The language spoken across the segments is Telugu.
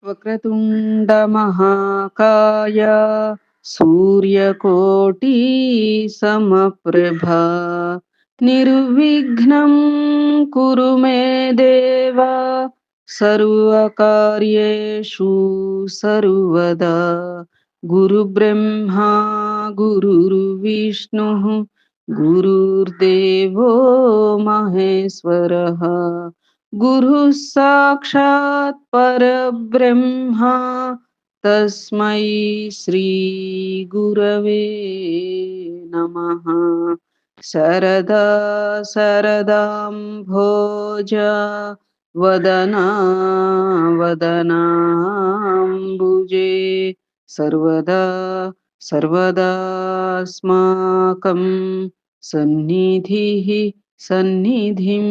వక్రతుండ మహాకాయ సూర్యకోటి సమప్రభా నిర్విఘ్నం కురు మే దేవ సర్వకార్యేషు సర్వదా గురు బ్రహ్మా గురుర్విష్ణు గురుర్దేవో మహేశ్వరః గురు సాక్షాత్ పరబ్రహ్మ తస్మై శ్రీ గురవే నమః. శరదా శరదాంభోజ వదనా వదనాంబుజే సర్వదా సర్వదాస్మాకం సన్నిధిః సన్నిధిం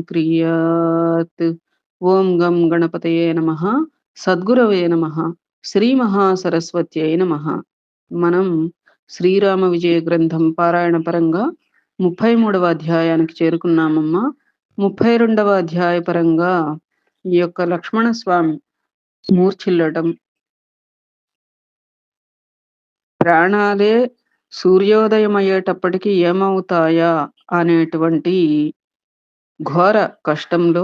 క్రియాత్. ఓం గం గణపతయే నమః. సద్గురవే నమః. శ్రీ మహాసరస్వత్యై నమః. మనం శ్రీరామ విజయ గ్రంథం పారాయణ పరంగా 33వ అధ్యాయానికి చేరుకున్నామమ్మా. 32వ అధ్యాయ పరంగా ఈ యొక్క లక్ష్మణ స్వామి మూర్ఛిల్లడం, ప్రాణాలే సూర్యోదయం అయ్యేటప్పటికి ఏమవుతాయా అనేటువంటి ఘోర కష్టంలో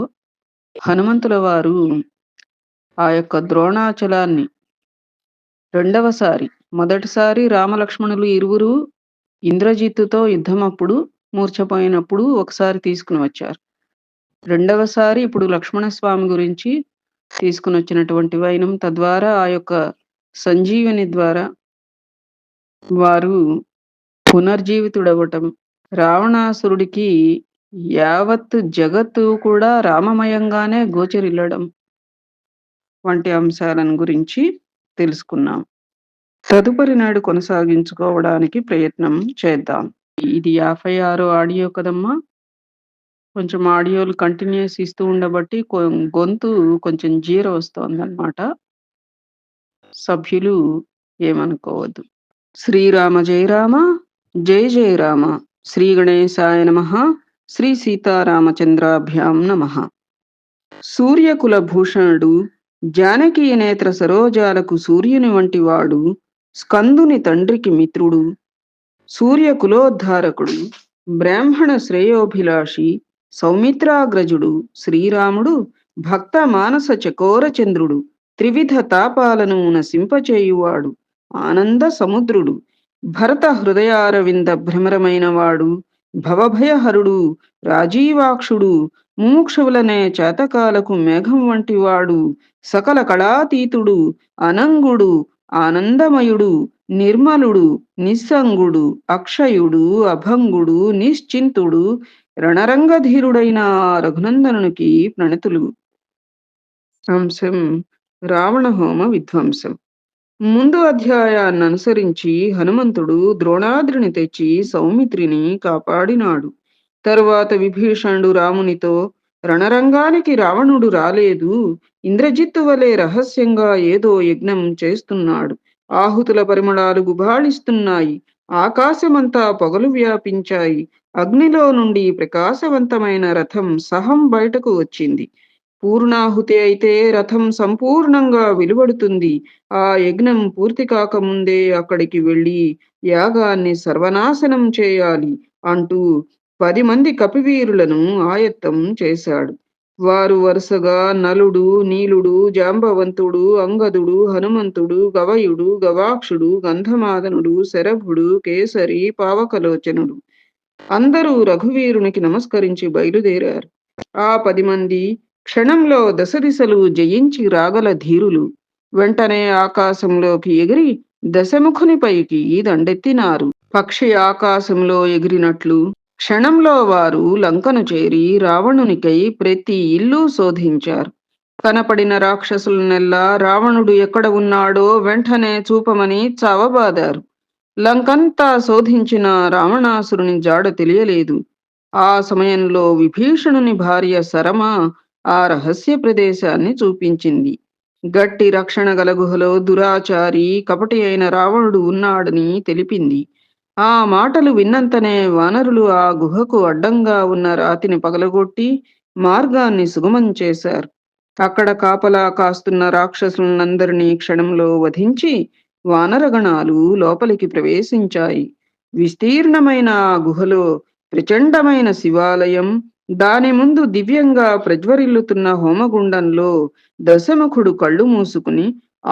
హనుమంతుల వారు ఆ యొక్క ద్రోణాచలాన్ని మొదటిసారి రామలక్ష్మణులు ఇరువురు ఇంద్రజిత్తుతో యుద్ధమప్పుడు మూర్ఛపోయినప్పుడు ఒకసారి తీసుకుని వచ్చారు. రెండవసారి ఇప్పుడు లక్ష్మణస్వామి గురించి తీసుకుని వచ్చినటువంటి వైనం, తద్వారా ఆ యొక్క సంజీవని ద్వారా వారు పునర్జీవితుడవటం, రావణాసురుడికి యావత్ జగత్తు కూడా రామమయంగానే గోచరిల్లడం వంటి అంశాలను గురించి తెలుసుకున్నాం. తదుపరి నాడు కొనసాగించుకోవడానికి ప్రయత్నం చేద్దాం. ఇది 56 ఆడియో కదమ్మా. కొంచెం ఆడియోలు కంటిన్యూస్ ఇస్తూ ఉండబట్టి గొంతు కొంచెం జీర వస్తోందన్నమాట. సభ్యులు ఏమనుకోవద్దు. శ్రీరామ జయ రామ, జయ జయ రామ. శ్రీ గణేశాయ నమః. శ్రీ సీతారామచంద్రాభ్యాం నమః. సూర్యకుల భూషణుడు, జానకీ నేత్ర సరోజాలకు సూర్యుని వంటి వాడు, స్కందుని తండ్రికి మిత్రుడు, సూర్యకులోద్ధారకుడు, బ్రాహ్మణ శ్రేయోభిలాషి, సౌమిత్రాగ్రజుడు శ్రీరాముడు భక్త మానస చకోర చంద్రుడు, త్రివిధ తాపాలను నశింపచేయువాడు, ఆనంద సముద్రుడు, భరత హృదయారవింద భ్రమరమైన వాడు, భవభయహరుడు, రాజీవాక్షుడు, ముముక్షువులనే చేతకాలకు మేఘం వంటి వాడు, సకల కళాతీతుడు, అనంగుడు, ఆనందమయుడు, నిర్మలుడు, నిస్సంగుడు, అక్షయుడు, అభంగుడు, నిశ్చింతుడు, రణరంగధీరుడైన రఘునందనునికి ప్రణతులు. అంశం రావణ హోమ విధ్వంసం. ముందు అధ్యాయాన్ని అనుసరించి హనుమంతుడు ద్రోణాద్రిని తెచ్చి సౌమిత్రిని కాపాడినాడు. తరువాత విభీషణుడు రామునితో, రణరంగానికి రావణుడు రాలేదు, ఇంద్రజిత్తు వలె రహస్యంగా ఏదో యజ్ఞం చేస్తున్నాడు, ఆహుతుల పరిమళాలు గుబాళిస్తున్నాయి, ఆకాశమంతా పొగలు వ్యాపించాయి, అగ్నిలో నుండి ప్రకాశవంతమైన రథం సహం బయటకు వచ్చింది. పూర్ణాహుతి అయితే రథం సంపూర్ణంగా వెలువడుతుంది. ఆ యజ్ఞం పూర్తి కాకముందే అక్కడికి వెళ్ళి యాగాన్ని సర్వనాశనం చేయాలి అంటూ 10 మంది కపివీరులను ఆయత్తం చేశాడు. వారు వరుసగా నలుడు, నీలుడు, జాంబవంతుడు, అంగదుడు, హనుమంతుడు, గవయుడు, గవాక్షుడు, గంధమాదనుడు, శరభుడు, కేసరి, పావకలోచనుడు అందరూ రఘువీరునికి నమస్కరించి బయలుదేరారు. ఆ 10 మంది క్షణంలో దశదిశలు జయించి రాగల ధీరులు. వెంటనే ఆకాశంలోకి ఎగిరి దశముఖునిపైకి దండెత్తినారు. పక్షి ఆకాశంలో ఎగిరినట్లు క్షణంలో వారు లంకను చేరి రావణునికై ప్రతి ఇల్లు శోధించారు. కనపడిన రాక్షసులనెల్లా రావణుడు ఎక్కడ ఉన్నాడో వెంటనే చూపమని చావబాదారు. లంకంతా శోధించిన రావణాసురుని జాడ తెలియలేదు. ఆ సమయంలో విభీషణుని భార్య సరమ ఆ రహస్య ప్రదేశాన్ని చూపించింది. గట్టి రక్షణ గల గుహలో దురాచారి, కపటి అయిన రావణుడు ఉన్నాడని తెలిపింది. ఆ మాటలు విన్నంతనే వానరులు ఆ గుహకు అడ్డంగా ఉన్న రాతిని పగలగొట్టి మార్గాన్ని సుగమం చేశారు. అక్కడ కాపలా కాస్తున్న రాక్షసులందరినీ క్షణంలో వధించి వానరగణాలు లోపలికి ప్రవేశించాయి. విస్తీర్ణమైన ఆ గుహలో ప్రచండమైన శివాలయం, దాని ముందు దివ్యంగా ప్రజ్వరిల్లుతున్న హోమగుండంలో దశముఖుడు కళ్ళు మూసుకుని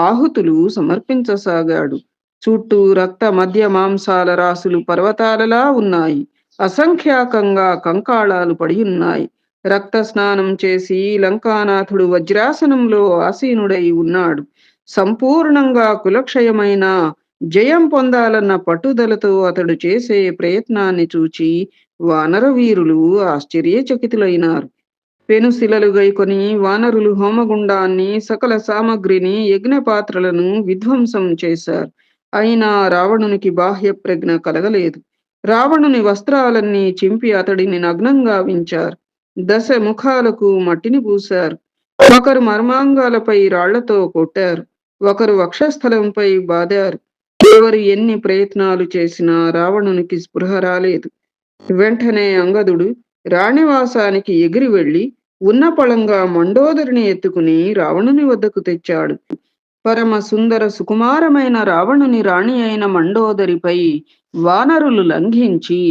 ఆహుతులు సమర్పించసాగాడు. చుట్టూ రక్త మధ్య మాంసాల రాసులు పర్వతాలలా ఉన్నాయి. అసంఖ్యాకంగా కంకాళాలు పడి ఉన్నాయి. రక్త స్నానం చేసి లంకానాథుడు వజ్రాసనంలో ఆసీనుడై ఉన్నాడు. సంపూర్ణంగా కులక్షయమైన జయం పొందాలన్న పట్టుదలతో అతడు చేసే ప్రయత్నాన్ని చూచి వానర వీరులు ఆశ్చర్యచకితులైనారు. పెనుశిలలు గైకొని వానరులు హోమగుండాన్ని, సకల సామగ్రిని, యజ్ఞపాత్రలను విధ్వంసం చేశారు. అయినా రావణునికి బాహ్య ప్రజ్ఞ కలగలేదు. రావణుని వస్త్రాలన్నీ చింపి అతడిని నగ్నంగా వించారు. దశ ముఖాలకు మట్టిని పూశారు. ఒకరు మర్మాంగాలపై రాళ్లతో కొట్టారు. ఒకరు వక్షస్థలంపై బాదారు. ఎవరు ఎన్ని ప్రయత్నాలు చేసినా రావణునికి స్పృహ రాలేదు. వెంటనే అంగదుడు రాణివాసానికి ఎగిరి వెళ్లి ఉన్న పళంగా మండోదరిని ఎత్తుకుని రావణుని వద్దకు తెచ్చాడు. పరమ సుందర సుకుమారమైన రావణుని రాణి అయిన మండోదరిపై వానరులు లంఘించి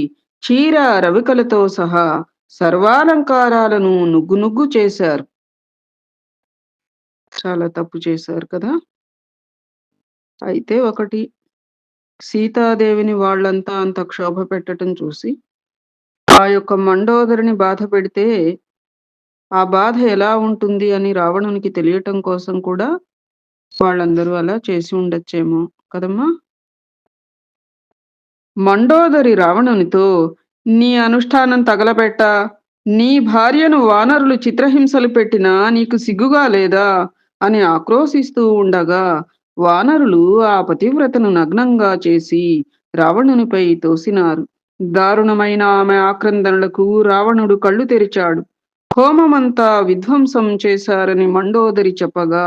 చీర రవికలతో సహా సర్వాలంకారాలను నుగ్గు నుగ్గు చేశారు. చాలా తప్పు చేశారు కదా. అయితే ఒకటి, సీతాదేవిని వాళ్ళంతా అంత క్షోభ పెట్టడం చూసి ఆ యొక్క మండోదరిని బాధ పెడితే ఆ బాధ ఎలా ఉంటుంది అని రావణునికి తెలియటం కోసం కూడా వాళ్ళందరూ అలా చేసి ఉండొచ్చేమో కదమ్మా. మండోదరి రావణునితో, నీ అనుష్ఠానం తగలబెట్ట, నీ భార్యను వానరులు చిత్రహింసలు పెట్టినా నీకు సిగ్గుగా లేదా అని ఆక్రోశిస్తూ ఉండగా వానరులు ఆ పతివ్రతను నగ్నంగా చేసి రావణునిపై తోసినారు. దారుణమైన ఆమె ఆక్రందనలకు రావణుడు కళ్ళు తెరిచాడు. హోమమంతా విధ్వంసం చేశారని మండోదరి చెప్పగా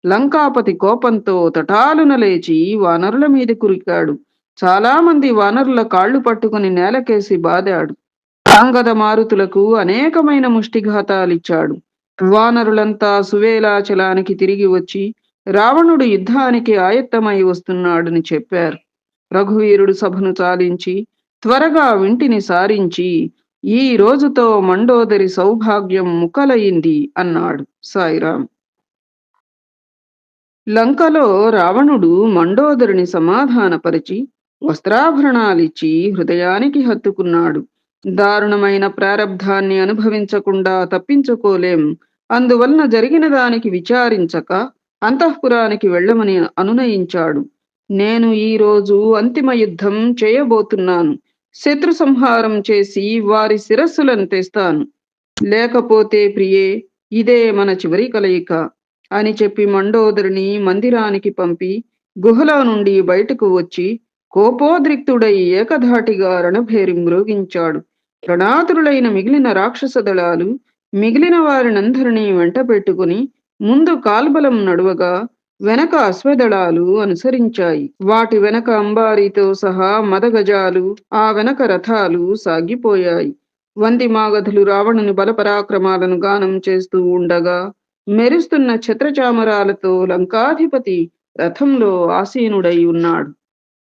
లంకాపతి కోపంతో తటాలున లేచి వానరుల మీద కురికాడు. చాలా మంది వానరుల కాళ్లు పట్టుకుని నేలకేసి బాదాడు. అంగద మారుతులకు అనేకమైన ముష్టిఘాతాలిచ్చాడు. వానరులంతా సువేలాచలానికి తిరిగి వచ్చి రావణుడు యుద్ధానికి ఆయత్తమై వస్తున్నాడని చెప్పారు. రఘువీరుడు సభను చాలించి త్వరగా వింటిని సారించి, ఈ రోజుతో మండోదరి సౌభాగ్యం ముక్కలయింది అన్నాడు. సాయిరాం. లంకలో రావణుడు మండోదరిని సమాధానపరిచి వస్త్రాభరణాలిచ్చి హృదయానికి హత్తుకున్నాడు. దారుణమైన ప్రారబ్ధాన్ని అనుభవించకుండా తప్పించుకోలేం. అందువలన జరిగిన దానికి విచారించక అంతఃపురానికి వెళ్ళమని అనునయించాడు. నేను ఈ రోజు అంతిమ యుద్ధం చేయబోతున్నాను. శత్రు సంహారం చేసి వారి శిరస్సులను తెస్తాను. లేకపోతే ప్రియే, ఇదే మన చివరి కలయిక అని చెప్పి మండోదరిని మందిరానికి పంపి గుహలో నుండి బయటకు వచ్చి కోపోద్రిక్తుడై ఏకధాటిగా రణభేరి మ్రోగించాడు. రణాతురులైన మిగిలిన రాక్షస దళాలు మిగిలిన వారినందరినీ వెంట పెట్టుకుని ముందు కాల్బలం నడువగా వెనక అశ్వదళాలు అనుసరించాయి. వాటి వెనక అంబారీతో సహా మదగజాలు, ఆ వెనక రథాలు సాగిపోయాయి. వంది మాగధులు రావణుని బలపరాక్రమాలను గానం చేస్తూ ఉండగా మెరుస్తున్న ఛత్రచామరాలతో లంకాధిపతి రథంలో ఆసీనుడై ఉన్నాడు.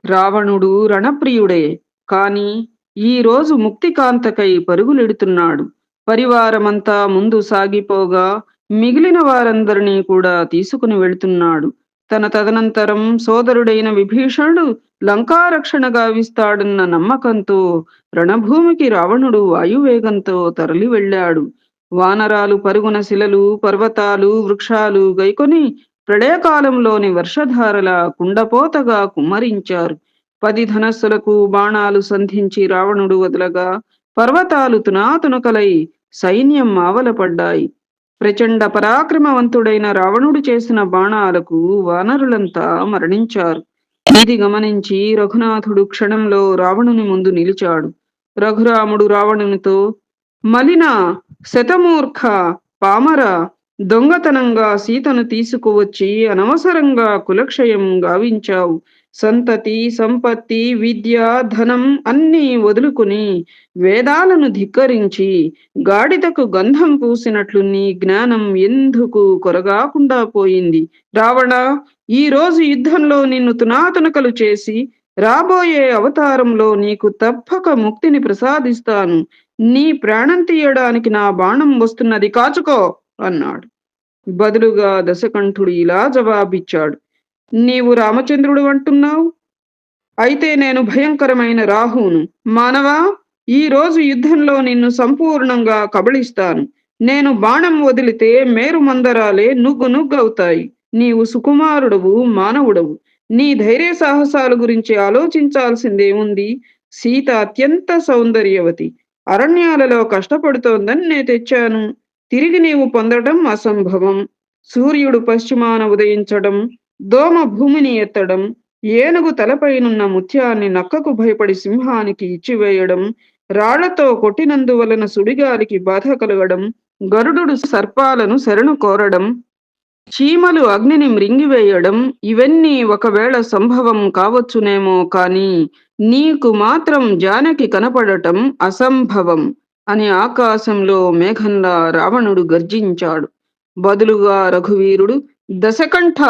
రావణుడు రణప్రియుడే, కాని ఈ రోజు ముక్తికాంతకై పరుగులెడుతున్నాడు. పరివారమంతా ముందు సాగిపోగా మిగిలిన వారందరినీ కూడా తీసుకుని వెళుతున్నాడు. తన తదనంతరం సోదరుడైన విభీషణుడు లంకారక్షణ గావిస్తాడన్న నమ్మకంతో రణభూమికి రావణుడు వాయువేగంతో తరలి వెళ్ళాడు. వానరాలు పరుగున శిలలు, పర్వతాలు, వృక్షాలు గైకొని ప్రళయకాలంలోని వర్షధారల కుండపోతగా కుమ్మరించారు. 10 ధనస్సులకు బాణాలు సంధించి రావణుడు వదలగా పర్వతాలు తునాతునకలై సైన్యం ఆవలపడ్డాయి. ప్రచండ పరాక్రమవంతుడైన రావణుడు చేసిన బాణాలకు వానరులంతా మరణించారు. ఇది గమనించి రఘునాథుడు క్షణంలో రావణుని ముందు నిలిచాడు. రఘురాముడు రావణునితో, మలిన, శతమూర్ఖ, పామర, దొంగతనంగా సీతను తీసుకువచ్చి అనవసరంగా కులక్షయం గావించావు. సంతతి, సంపత్తి, విద్య, ధనం అన్నీ వదులుకుని వేదాలను ధిక్కరించి గాడిదకు గంధం పూసినట్లు నీ జ్ఞానం ఎందుకు కొరగాకుండా పోయింది? రావణ, ఈ రోజు యుద్ధంలో నిన్ను తునాతునకలు చేసి రాబోయే అవతారంలో నీకు తప్పక ముక్తిని ప్రసాదిస్తాను. నీ ప్రాణం తీయడానికి నా బాణం వస్తున్నది, కాచుకో అన్నాడు. బదులుగా దశకంఠుడు ఇలా జవాబిచ్చాడు: నీవు రామచంద్రుడు అంటున్నావు, అయితే నేను భయంకరమైన రాహువును. మానవా, ఈ రోజు యుద్ధంలో నిన్ను సంపూర్ణంగా కబళిస్తాను. నేను బాణం వదిలితే మేరు మందరాలే నుగ్గు నుగ్గవుతాయి. నీవు సుకుమారుడవు, మానవుడవు. నీ ధైర్య సాహసాల గురించి ఆలోచించాల్సిందేముంది? సీత అత్యంత సౌందర్యవతి. అరణ్యాలలో కష్టపడుతోందని నే తెచ్చాను. తిరిగి నీవు పొందడం అసంభవం. సూర్యుడు పశ్చిమాన ఉదయించడం, దోమ భూమిని ఎత్తడం, ఏనుగు తలపైనున్న ముత్యాన్ని నక్కకు భయపడి సింహానికి ఇచ్చివేయడం, రాళ్లతో కొట్టినందువలన సుడిగాలికి బాధ కలగడం, గరుడు సర్పాలను శరణు కోరడం, చీమలు అగ్నిని మృంగివేయడం, ఇవన్నీ ఒకవేళ సంభవం కావచ్చునేమో కాని నీకు మాత్రం జానకి కనపడటం అసంభవం అని ఆకాశంలో మేఘంలా రావణుడు గర్జించాడు. బదులుగా రఘువీరుడు, దశకంఠ,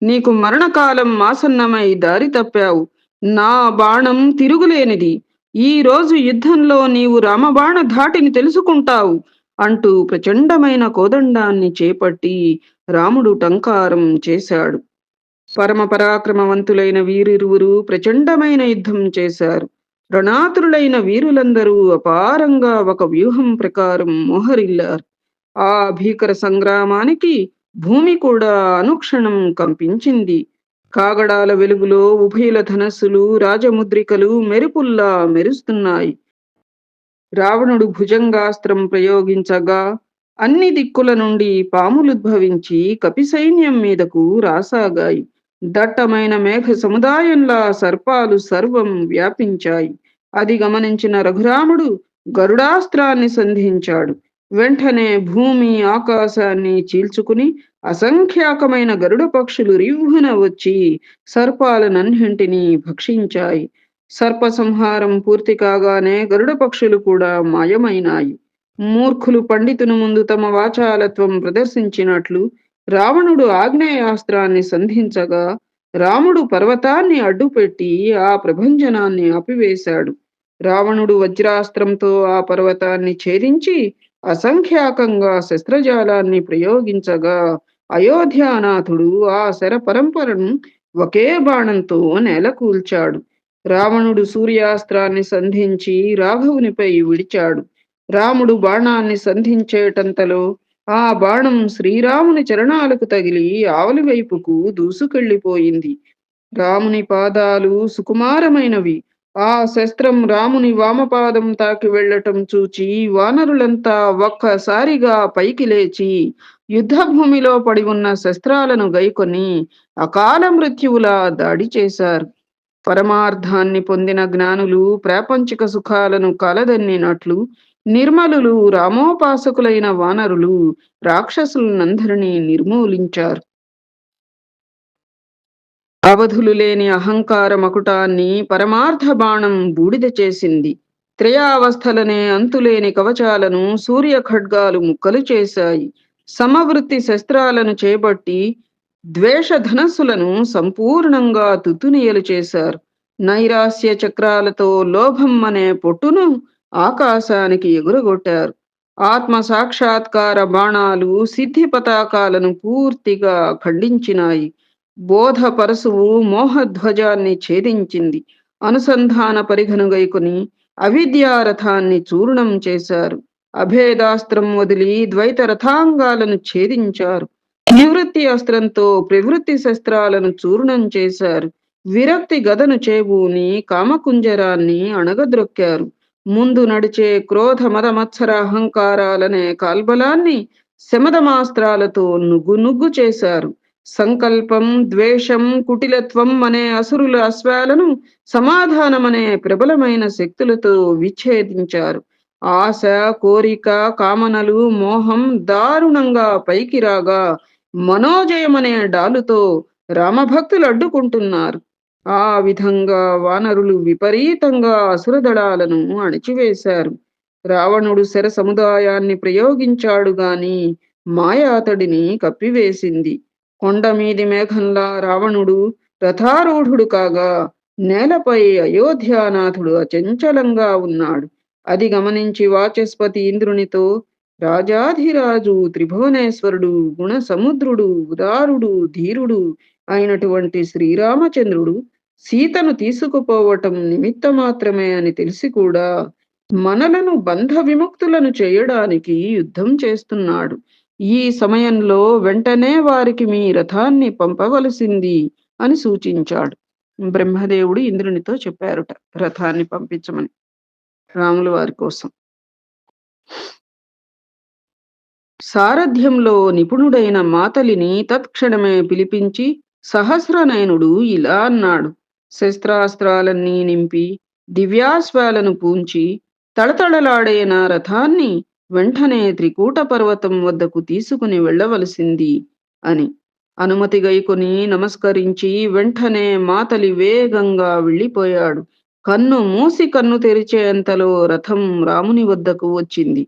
నీకు మరణకాలం ఆసన్నమై దారి తప్పావు. నా బాణం తిరుగులేనిది. ఈ రోజు యుద్ధంలో నీవు రామబాణ ధాటిని తెలుసుకుంటావు అంటూ ప్రచండమైన కోదండాన్ని చేపట్టి రాముడు టంకారం చేశాడు. పరమ పరాక్రమవంతులైన వీరిరువురు ప్రచండమైన యుద్ధం చేశారు. రణాతురులైన వీరులందరూ అపారంగా ఒక వ్యూహం ప్రకారం మోహరిల్లారు. ఆ భీకర సంగ్రామానికి భూమి కూడా అనుక్షణం కంపించింది. కాగడాల వెలుగులో ఉభయుల ధనస్సులు, రాజముద్రికలు మెరుపుల్లా మెరుస్తున్నాయి. రావణుడు భుజంగాస్త్రం ప్రయోగించగా అన్ని దిక్కుల నుండి పాములుద్భవించి కపి సైన్యం మీదకు రాసాగాయి. దట్టమైన మేఘ సముదాయంలా సర్పాలు సర్వం వ్యాపించాయి. అది గమనించిన రఘురాముడు గరుడాస్త్రాన్ని సంధించాడు. వెంటనే భూమి ఆకాశాన్ని చీల్చుకుని అసంఖ్యాకమైన గరుడ పక్షులు రివ్వున వచ్చి సర్పాలనన్నింటినీ భక్షించాయి. సర్ప సంహారం పూర్తి కాగానే గరుడ పక్షులు కూడా మాయమైనాయి. మూర్ఖులు పండితుని ముందు తమ వాచాలత్వం ప్రదర్శించినట్లు రావణుడు ఆగ్నేయాస్త్రాన్ని సంధించగా రాముడు పర్వతాన్ని అడ్డుపెట్టి ఆ ప్రభంజనాన్ని ఆపివేశాడు. రావణుడు వజ్రాస్త్రంతో ఆ పర్వతాన్ని ఛేదించి అసంఖ్యాకంగా శస్త్రజాలాన్ని ప్రయోగించగా అయోధ్యానాథుడు ఆ శర పరంపరను ఒకే బాణంతో నేలకూల్చాడు. రావణుడు సూర్యాస్త్రాన్ని సంధించి రాఘవునిపై విడిచాడు. రాముడు బాణాన్ని సంధించేటంతలో ఆ బాణం శ్రీరాముని చరణాలకు తగిలి ఆవలి వైపుకు దూసుకెళ్లిపోయింది. రాముని పాదాలు సుకుమారమైనవి. ఆ శస్త్రం రాముని వామపాదం తాకి వెళ్లటం చూచి వానరులంతా ఒక్కసారిగా పైకి లేచి యుద్ధభూమిలో పడి ఉన్న శస్త్రాలను గైకొని అకాల మృత్యువులా దాడి చేశారు. పరమార్థాన్ని పొందిన జ్ఞానులు ప్రాపంచిక సుఖాలను కలదన్నినట్లు నిర్మలులు రామోపాసకులైన వానరులు రాక్షసులనందరినీ నిర్మూలించారు. అవధులు లేని అహంకార మకుటాన్ని పరమార్థ బాణం బూడిద చేసింది. త్రయావస్థలనే అంతులేని కవచాలను సూర్య ఖడ్గాలు ముక్కలు చేశాయి. సమవృత్తి శస్త్రాలను చేపట్టి ద్వేష ధనస్సులను సంపూర్ణంగా తుత్తునియలు చేశారు. నైరాస్య చక్రాలతో లోభం అనే పొట్టును ఆకాశానికి ఎగురగొట్టారు. ఆత్మ సాక్షాత్కార బాణాలు సిద్ధి పతాకాలను పూర్తిగా ఖండించినాయి. బోధ పరశువు మోహధ్వజాన్ని ఛేదించింది. అనుసంధాన పరిఘను గైకొని అవిద్యారథాన్ని చూర్ణం చేశారు. అభేదాస్త్రం వదిలి ద్వైత రథాంగాలను ఛేదించారు. నివృత్తి అస్త్రంతో ప్రవృత్తి శస్త్రాలను చూర్ణం చేశారు. విరక్తి గదను చేబూని కామకుంజరాన్ని అణగద్రొక్కారు. ముందు నడిచే క్రోధ మద మత్సర అహంకారాలనే కాల్బలాన్ని శమదమాస్త్రాలతో నుగ్గు నుగ్గు చేశారు. సంకల్పం, ద్వేషం, కుటిలత్వం అనే అసురుల అశ్వాలను సమాధానమనే ప్రబలమైన శక్తులతో విచ్ఛేదించారు. ఆశ, కోరిక, కామనలు, మోహం దారుణంగా పైకి రాగా మనోజయమనే డాలుతో రామభక్తులు అడ్డుకుంటున్నారు. ఆ విధంగా వానరులు విపరీతంగా అసురదళాలను అణిచివేశారు. రావణుడు శర సముదాయాన్ని ప్రయోగించాడు గాని మాయ అతడిని కప్పివేసింది. కొండ మీది మేఘంలా రావణుడు రథారూఢుడు కాగా నేలపై అయోధ్యానాథుడు అచంచలంగా ఉన్నాడు. అది గమనించి వాచస్పతి ఇంద్రునితో, రాజాధిరాజు త్రిభువనేశ్వరుడు గుణసముద్రుడు ఉదారుడు ధీరుడు అయినటువంటి శ్రీరామచంద్రుడు సీతను తీసుకుపోవటం నిమిత్త మాత్రమే అని తెలిసి కూడా మనలను బంధ విముక్తులను చేయడానికి యుద్ధం చేస్తున్నాడు. ఈ సమయంలో వెంటనే వారికి మీ రథాన్ని పంపవలసింది అని సూచించాడు. బ్రహ్మదేవుడు ఇంద్రునితో చెప్పారుట రథాన్ని పంపించమని రాముల వారి కోసం. సారథ్యంలో నిపుణుడైన మాతలిని తత్క్షణమే పిలిపించి సహస్రనయనుడు ఇలా అన్నాడు. శస్త్రాస్త్రాలన్నీ నింపి దివ్యాశ్వాలను పూంచి తళతళలాడే నా రథాన్ని వెంటనే త్రికూట పర్వతం వద్దకు తీసుకుని వెళ్ళవలసింది అని. అనుమతి గైకొని నమస్కరించి వెంటనే మాతలి వేగంగా వెళ్ళిపోయాడు. కన్ను మూసి కన్ను తెరిచేంతలో రథం రాముని వద్దకు వచ్చింది.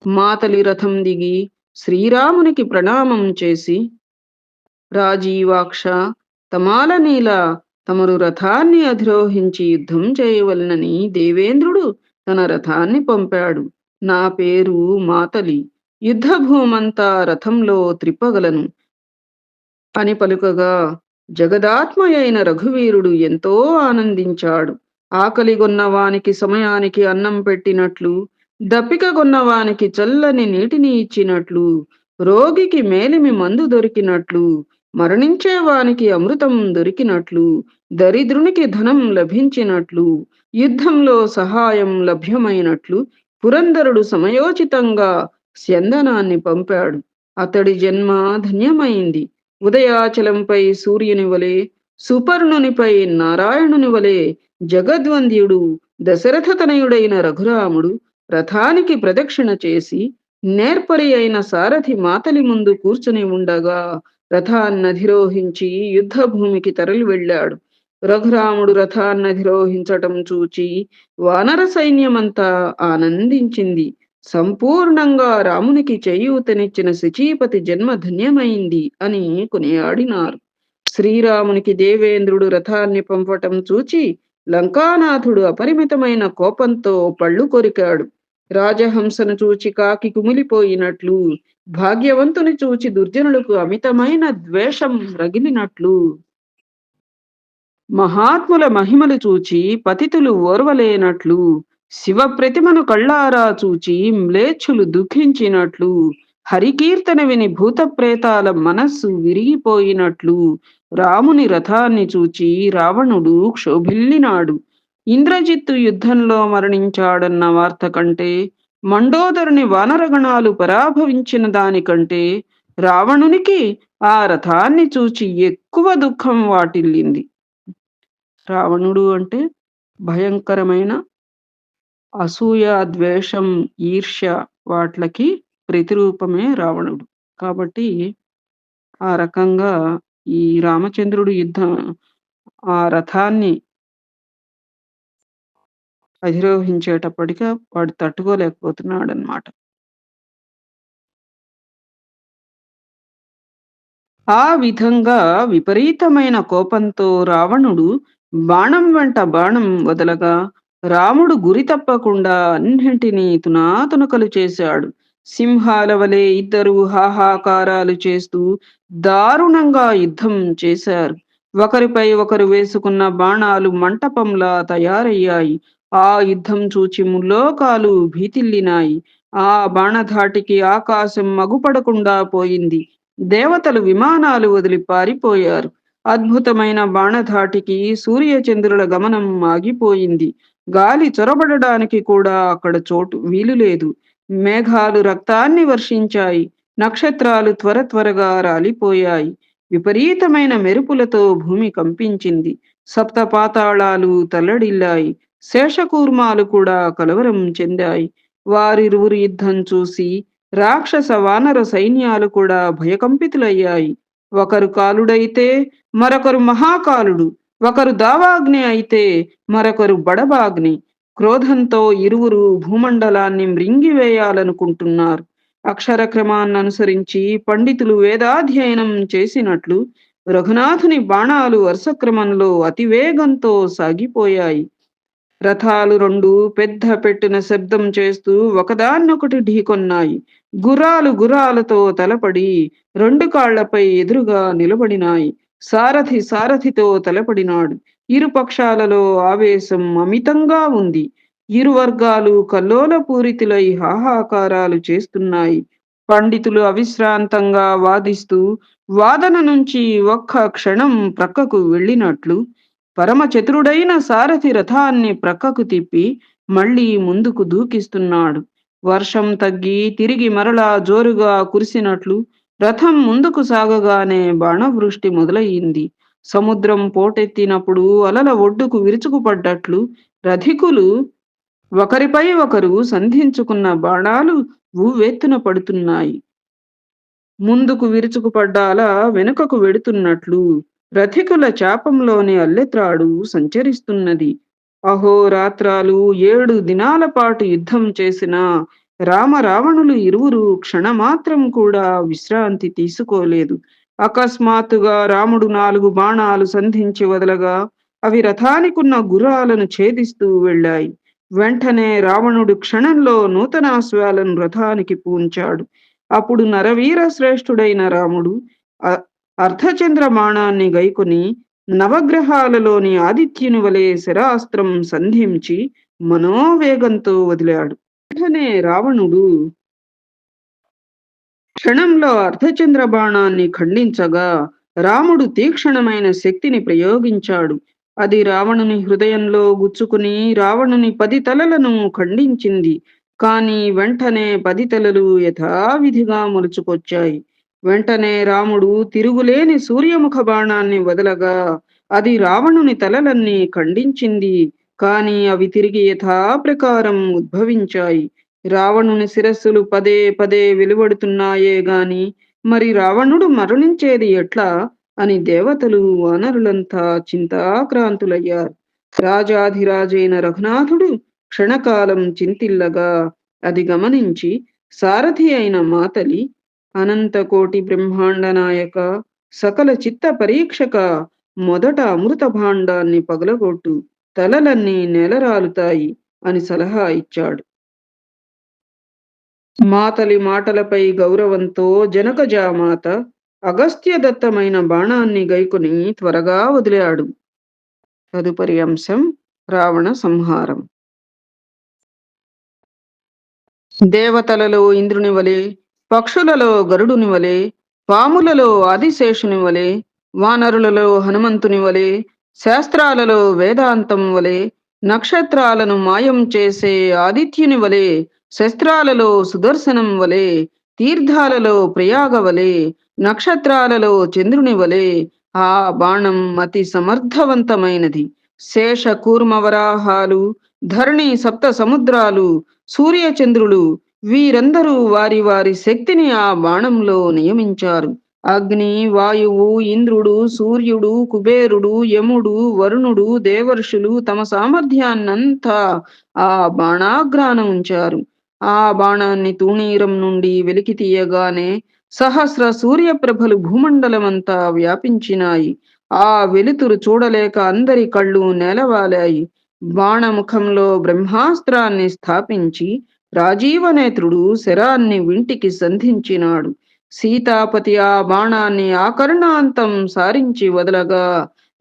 మాతలి రథం దిగి శ్రీరామునికి ప్రణామం చేసి, రాజీవాక్ష, తమాలనీల, తమరు రథాన్ని అధిరోహించి యుద్ధం చేయవలనని దేవేంద్రుడు తన రథాన్ని పంపాడు. నా పేరు మాతలి, యుద్ధభూమంతా రథంలో త్రిప్పగలను అని పలుకగా జగదాత్మయైన రఘువీరుడు ఎంతో ఆనందించాడు. ఆకలిగొన్నవానికి సమయానికి అన్నం పెట్టినట్లు, దప్పికగొన్నవానికి చల్లని నీటిని ఇచ్చినట్లు, రోగికి మేలిమి మందు దొరికినట్లు, మరణించేవానికి అమృతం దొరికినట్లు, దరిద్రునికి ధనం లభించినట్లు, యుద్ధంలో సహాయం లభ్యమైనట్లు పురంధరుడు సమయోచితంగా స్యందనాన్ని పంపాడు. అతడి జన్మ ధన్యమైంది. ఉదయాచలంపై సూర్యుని వలె, సుపర్ణునిపై నారాయణుని వలె జగద్వంద్యుడు దశరథతనయుడైన రఘురాముడు రథానికి ప్రదక్షిణ చేసి నేర్పరి అయిన సారథి మాతలి ముందు కూర్చుని ఉండగా రథాన్నధిరోహించి యుద్ధభూమికి తరలి వెళ్ళాడు. రఘురాముడు రథాన్నధిరోహించటం చూచి వానర సైన్యమంతా ఆనందించింది. సంపూర్ణంగా రామునికి చేయూతనిచ్చిన శచీపతి జన్మ ధన్యమైంది అని కొనియాడినారు. శ్రీరామునికి దేవేంద్రుడు రథాన్ని పంపటం చూచి లంకానాథుడు అపరిమితమైన కోపంతో పళ్ళు కొరికాడు. రాజహంసను చూచి కాకి కుమిలిపోయినట్లు, భాగ్యవంతుని చూచి దుర్జనులకు అమితమైన ద్వేషం రగిలినట్లు, మహాత్ముల మహిమలు చూచి పతితులు ఓర్వలేనట్లు, శివ ప్రతిమను కళ్ళారా చూచి మ్లేచ్ఛులు దుఃఖించినట్లు, హరికీర్తన విని భూత ప్రేతాల మనస్సు విరిగిపోయినట్లు రాముని రథాన్ని చూచి రావణుడు క్షోభిల్లినాడు. ఇంద్రజిత్తు యుద్ధంలో మరణించాడన్న వార్త కంటే, మండోదరుని వానరగణాలు పరాభవించిన దానికంటే రావణునికి ఆ రథాన్ని చూచి ఎక్కువ దుఃఖం వాటిల్లింది. రావణుడు అంటే భయంకరమైన అసూయ, ద్వేషం, ఈర్ష్య వాట్లకి ప్రతిరూపమే రావణుడు. కాబట్టి ఆ రకంగా ఈ రామచంద్రుడు ఆ రథాన్ని అధిరోహించేటప్పటికి వాడు తట్టుకోలేకపోతున్నాడనమాట. ఆ విధంగా విపరీతమైన కోపంతో రావణుడు బాణం వెంట బాణం వదలగా రాముడు గురి తప్పకుండా అన్నింటినీ తునాతునకలు చేశాడు. సింహాల వలె ఇద్దరు హాహాకారాలు చేస్తూ దారుణంగా యుద్ధం చేశారు. ఒకరిపై ఒకరు వేసుకున్న బాణాలు మంటపంలా తయారయ్యాయి. ఆ యుద్ధం చూచి ముల్లోకాలు భీతిల్లినాయి. ఆ బాణధాటికి ఆకాశం మగుపడకుండా పోయింది. దేవతలు విమానాలు వదిలి పారిపోయారు. అద్భుతమైన బాణధాటికి సూర్యచంద్రుల గమనం ఆగిపోయింది. గాలి చొరబడడానికి కూడా అక్కడ చోటు వీలులేదు. మేఘాలు రక్తాన్ని వర్షించాయి. నక్షత్రాలు త్వర త్వరగా రాలిపోయాయి. విపరీతమైన మెరుపులతో భూమి కంపించింది. సప్త పాతాళాలు తల్లడిల్లాయి. శేషకూర్మాలు కూడా కలవరం చెందాయి. వారిరువురు యుద్ధం చూసి రాక్షస వానర సైన్యాలు కూడా భయకంపితులయ్యాయి. ఒకరు కాలుడైతే మరొకరు మహాకాలుడు. ఒకరు దావాగ్ని అయితే మరొకరు బడబాగ్ని. క్రోధంతో ఇరువురు భూమండలాన్ని మృంగివేయాలనుకుంటున్నారు. అక్షర క్రమాన్ననుసరించి పండితులు వేదాధ్యయనం చేసినట్లు రఘునాథుని బాణాలు వరుసక్రమంలో అతివేగంతో సాగిపోయాయి. రథాలు రెండు పెద్ద పెట్టున శబ్దం చేస్తూ ఒకదాన్నొకటి ఢీకొన్నాయి. గుర్రాలు గుర్రాలతో తలపడి రెండు కాళ్లపై ఎదురుగా నిలబడినాయి. సారథి సారథితో తలపడినాడు. ఇరు పక్షాలలో ఆవేశం అమితంగా ఉంది. ఇరు వర్గాలు కల్లోలపూరితులై హాహాకారాలు చేస్తున్నాయి. పండితులు అవిశ్రాంతంగా వాదిస్తూ వాదన నుంచి ఒక్క క్షణం ప్రక్కకు వెళ్ళినట్లు పరమ చతురుడైన సారథి రథాన్ని ప్రక్కకు తిప్పి మళ్ళీ ముందుకు దూకిస్తున్నాడు. వర్షం తగ్గి తిరిగి మరలా జోరుగా కురిసినట్లు రథం ముందుకు సాగగానే బాణవృష్టి మొదలయ్యింది. సముద్రం పోటెత్తినప్పుడు అలల ఒడ్డుకు విరుచుకుపడ్డట్లు రథికులు ఒకరిపై ఒకరు సంధించుకున్న బాణాలు ఉవ్వెత్తున పడుతున్నాయి. ముందుకు విరుచుకుపడ్డాల వెనుకకు వెడుతున్నట్లు రథికుల చాపంలోని అల్లెత్రాడు సంచరిస్తున్నది. అహోరాత్రాలు 7 దినాల పాటు యుద్ధం చేసిన రామరావణులు ఇరువురు క్షణమాత్రం కూడా విశ్రాంతి తీసుకోలేదు. అకస్మాత్తుగా రాముడు 4 బాణాలు సంధించి వదలగా అవి రథానికున్న గుర్రాలను ఛేదిస్తూ వెళ్ళాయి. వెంటనే రావణుడు క్షణంలో నూతనాశ్వాలను రథానికి పూంచాడు. అప్పుడు నరవీర శ్రేష్ఠుడైన రాముడు అ- అర్ధచంద్ర బాణాన్ని గైకొని నవగ్రహాలలోని ఆదిత్యుని వలె శరాస్త్రం సంధించి మనోవేగంతో వదిలాడు. వెంటనే రావణుడు క్షణంలో అర్ధచంద్ర బాణాన్ని ఖండించగా రాముడు తీక్షణమైన శక్తిని ప్రయోగించాడు. అది రావణుని హృదయంలో గుచ్చుకుని రావణుని 10 తలలను ఖండించింది. కాని వెంటనే 10 తలలు యథావిధిగా మొలుచుకొచ్చాయి. వెంటనే రాముడు తిరుగులేని సూర్యముఖ బాణాన్ని వదలగా అది రావణుని తలలన్నీ ఖండించింది. కాని అవి తిరిగి యథాప్రకారం ఉద్భవించాయి. రావణుని శిరస్సులు పదే పదే వెలువడుతున్నాయే గాని మరి రావణుడు మరణించేది ఎట్లా అని దేవతలు వానరులంతా చింతాక్రాంతులయ్యారు. రాజాధిరాజైన రఘునాథుడు క్షణకాలం చింతిల్లగా అది గమనించి సారథి అయిన మాతలి అనంతకోటి బ్రహ్మాండ నాయక సకల చిత్త పరీక్షక మొదట అమృత భాండాన్ని పగలగొట్టు, తలలన్నీ నేలరాలుతాయి అని సలహా ఇచ్చాడు. మాతలి మాటలపై గౌరవంతో జనకజామాత అగస్త్యదత్తమైన బాణాన్ని గైకొని త్వరగా వదిలాడు. తదుపరి అంశం రావణ సంహారం. దేవతలలో ఇంద్రుని వలె, పక్షులలో గరుడుని వలె, పాములలో ఆదిశేషుని వలె, వానరులలో హనుమంతుని వలె, శాస్త్రాలలో వేదాంతం వలె, నక్షత్రాలను మాయం చేసే ఆదిత్యుని వలె, శస్త్రాలలో సుదర్శనం వలె, తీర్థాలలో ప్రయాగ వలె, నక్షత్రాలలో చంద్రుని వలె ఆ బాణం అతి సమర్థవంతమైనది. శేష కూర్మ వరాహాలు, ధరణి సప్త సముద్రాలు, సూర్యచంద్రులు వీరందరూ వారి వారి శక్తిని ఆ బాణంలో నియమించారు. అగ్ని, వాయువు, ఇంద్రుడు, సూర్యుడు, కుబేరుడు, యముడు, వరుణుడు, దేవర్షులు తమ సామర్థ్యాన్నంతా ఆ బాణాగ్రాన ఉంచారు. ఆ బాణాన్ని తూణీరం నుండి వెలికి తీయగానే సహస్ర సూర్యప్రభలు భూమండలమంతా వ్యాపించినాయి. ఆ వెలుతురు చూడలేక అందరి కళ్ళు నేలవాలాయి. బాణముఖంలో బ్రహ్మాస్త్రాన్ని స్థాపించి రాజీవనేత్రుడు శరాన్ని వింటికి సంధించినాడు. సీతాపతి ఆ బాణాన్ని ఆకర్ణాంతం సారించి వదలగా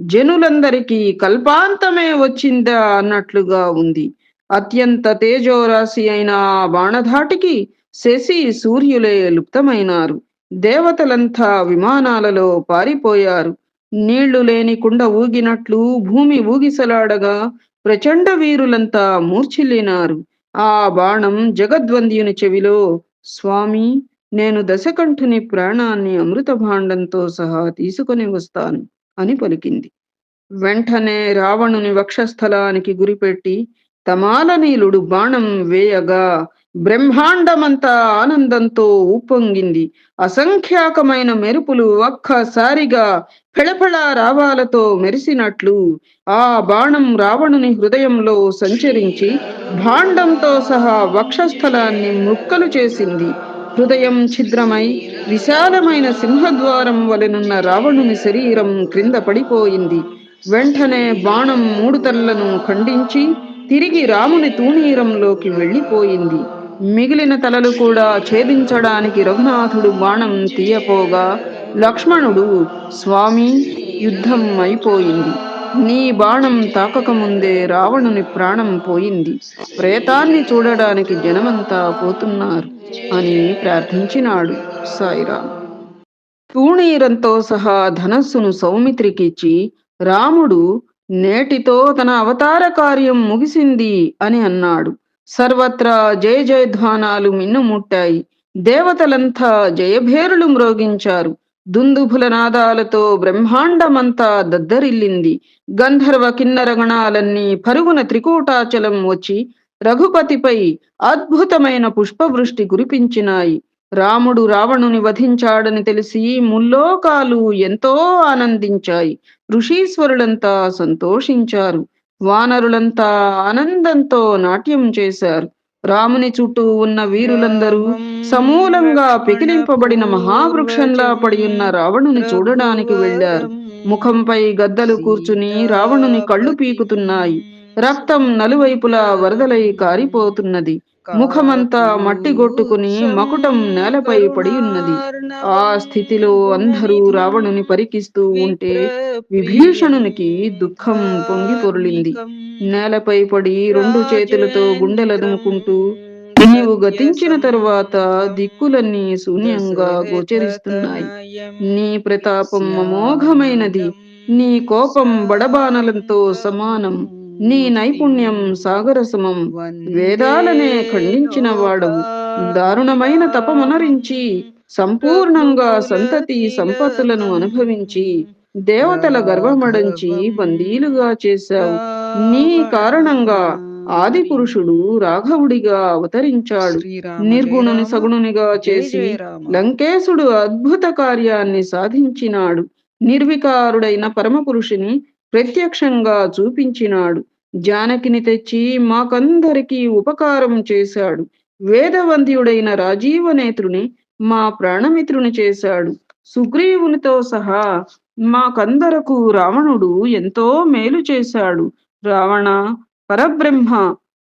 జనులందరికీ కల్పాంతమే వచ్చిందా అన్నట్లుగా ఉంది. అత్యంత తేజోరాశి అయిన ఆ బాణధాటికి శశి సూర్యులే లుప్తమైనారు. దేవతలంతా విమానాలలో పారిపోయారు. నీళ్లు లేని కుండ ఊగినట్లు భూమి ఊగిసలాడగా ప్రచండ వీరులంతా మూర్ఛిల్లినారు. ఆ బాణం జగద్వంద్యుని చెవిలో, స్వామి, నేను దశకంఠుని ప్రాణాన్ని అమృత భాండంతో సహా తీసుకొని వస్తాను అని పలికింది. వెంటనే రావణుని వక్షస్థలానికి గురిపెట్టి తమాలనీలుడు బాణం వేయగా బ్రహ్మాండమంతా ఆనందంతో ఉప్పొంగింది. అసంఖ్యాకమైన మెరుపులు ఒక్కసారిగా ఫెళఫెళ రావాలతో మెరిసినట్లు ఆ బాణం రావణుని హృదయంలో సంచరించి భాండంతో సహా వక్షస్థలాన్ని ముక్కలు చేసింది. హృదయం ఛిద్రమై విశాలమైన సింహద్వారం వలెనున్న రావణుని శరీరం క్రింద పడిపోయింది. వెంటనే బాణం మూడు తలలను ఖండించి తిరిగి రాముని తూణీరంలోకి వెళ్ళిపోయింది. మిగిలిన తలలు కూడా ఛేదించడానికి రఘునాథుడు బాణం తీయపోగా లక్ష్మణుడు, స్వామీ, యుద్ధం అయిపోయింది. నీ బాణం తాకకముందే రావణుని ప్రాణం పోయింది. ప్రేతాన్ని చూడడానికి జనమంతా పోతున్నారు అని ప్రార్థించినాడు. సాయిరాం. తూణీరంతో సహా ధనస్సును సౌమిత్రికిచ్చి రాముడు నేటితో తన అవతార కార్యం ముగిసింది అని అన్నాడు. సర్వత్రా జయ జయధ్వానాలు మిన్నుముట్టాయి. దేవతలంతా జయభేరులు మ్రోగించారు. దుందుభుల నాదాలతో బ్రహ్మాండమంతా దద్దరిల్లింది. గంధర్వ కిన్నరగణాలన్నీ పరుగున త్రికూటాచలం వచ్చి రఘుపతిపై అద్భుతమైన పుష్పవృష్టి కురిపించినాయి. రాముడు రావణుని వధించాడని తెలిసి ముల్లోకాలు ఎంతో ఆనందించాయి. ఋషీశ్వరులంతా సంతోషించారు. వానరులంతా ఆనందంతో నాట్యం చేశారు. రాముని చుట్టూ ఉన్న వీరులందరూ సమూలంగా పెకిలింపబడిన మహావృక్షంలా పడి ఉన్న రావణుని చూడడానికి వెళ్లారు. ముఖంపై గద్దలు కూర్చుని రావణుని కళ్ళు పీకుతున్నాయి. రక్తం నలువైపులా వరదలై కారిపోతున్నది. ముఖమంతా మట్టిగొట్టుకుని మకుటం నేలపై పడి ఉన్నది. ఆ స్థితిలో అందరూ రావణుని పరికిస్తూ ఉంటే విభీషణునికి దుఃఖం పొంగి పొర్లింది. నేలపై పడి రెండు చేతులతో గుండెలదుముకుంటూ, నీవు గతించిన తరువాత దిక్కులన్నీ శూన్యంగా గోచరిస్తున్నాయి. నీ ప్రతాపం అమోఘమైనది. నీ కోపం బడబానలంతో సమానం. నీ నైపుణ్యం సాగరసమం. వేదాలనే ఖండించిన వాడవు. దారుణమైన తపమనరించి సంపూర్ణంగా సంతతి సంపత్తులను అనుభవించి దేవతల గర్వమడంచి బందీలుగా చేశావు. నీ కారణంగా ఆది పురుషుడు రాఘవుడిగా అవతరించాడు. నిర్గుణుని సగుణునిగా చేసి లంకేశుడు అద్భుత కార్యాన్ని సాధించినాడు. నిర్వికారుడైన పరమపురుషుని ప్రత్యక్షంగా చూపించినాడు. జానకిని తెచ్చి మాకందరికీ ఉపకారం చేశాడు. వేదవంద్యుడైన రాజీవనేత్రుని మా ప్రాణమిత్రుని చేశాడు. సుగ్రీవునితో సహా మాకందరకు రావణుడు ఎంతో మేలు చేశాడు. రావణ, పరబ్రహ్మ,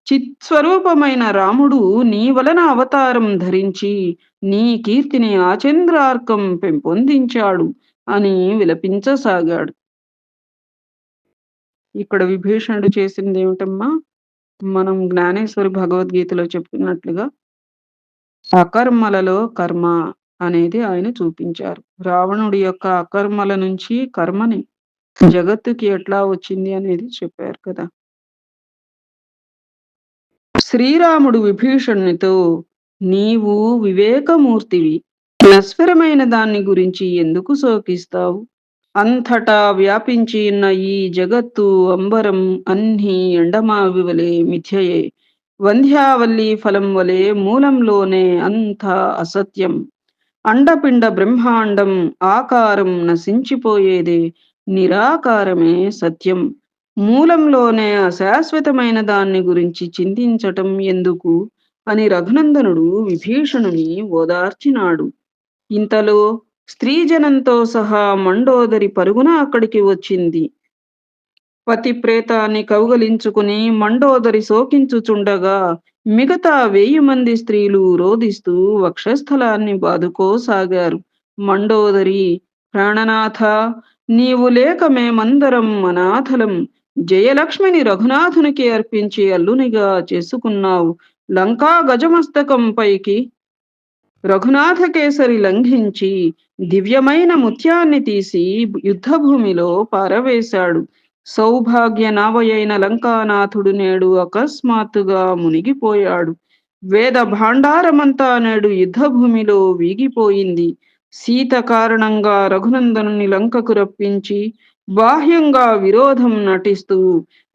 చిత్స్వరూపమైన రాముడు నీ వలన అవతారం ధరించి నీ కీర్తిని ఆచంద్రార్కం పెంపొందించాడు అని విలపించసాగాడు. ఇక్కడ విభీషణుడు చేసింది ఏమిటమ్మా? మనం జ్ఞానేశ్వరి భగవద్గీతలో చెప్పినట్లుగా అకర్మలలో కర్మ అనేది ఆయన చూపించారు. రావణుడి యొక్క అకర్మల నుంచి కర్మని జగత్తుకి ఎట్లా వచ్చింది అనేది చెప్పారు కదా. శ్రీరాముడు విభీషణునితో, నీవు వివేకమూర్తివి, నశ్వరమైన దాన్ని గురించి ఎందుకు శోకిస్తావు? అంతటా వ్యాపించి ఉన్న ఈ జగత్తు, అంబరం అన్నీ ఎండమావి వలె మిథ్యయే. వంధ్యావల్లి ఫలం వలె మూలంలోనే అంత అసత్యం. అండపిండ బ్రహ్మాండం ఆకారం నశించిపోయేదే, నిరాకారమే సత్యం. మూలంలోనే అశాశ్వతమైన దాన్ని గురించి చింతించటం ఎందుకు అని రఘునందనుడు విభీషణుని ఓదార్చినాడు. ఇంతలో స్త్రీజనంతో సహా మండోదరి పరుగున అక్కడికి వచ్చింది. పతిప్రేతాన్ని కౌగలించుకుని మండోదరి శోకించుచుండగా మిగతా 1000 మంది స్త్రీలు రోదిస్తూ వక్షస్థలాన్ని బాదుకోసాగారు. మండోదరి, ప్రాణనాథ, నీవు లేక మేమందరం అనాథలం. జయలక్ష్మిని రఘునాథునికి అర్పించి అల్లునిగా చేసుకున్నావు. లంకా గజమస్తకం పైకి రఘునాథ కేసరి లంఘించి దివ్యమైన ముత్యాన్ని తీసి యుద్ధభూమిలో పారవేశాడు. సౌభాగ్య నావయైన లంకానాథుడు నేడు అకస్మాత్తుగా మునిగిపోయాడు. వేద భాండారమంతా నేడు యుద్ధభూమిలో వీగిపోయింది. సీత కారణంగా రఘునందనుని లంకకు రప్పించి బాహ్యంగా విరోధం నటిస్తూ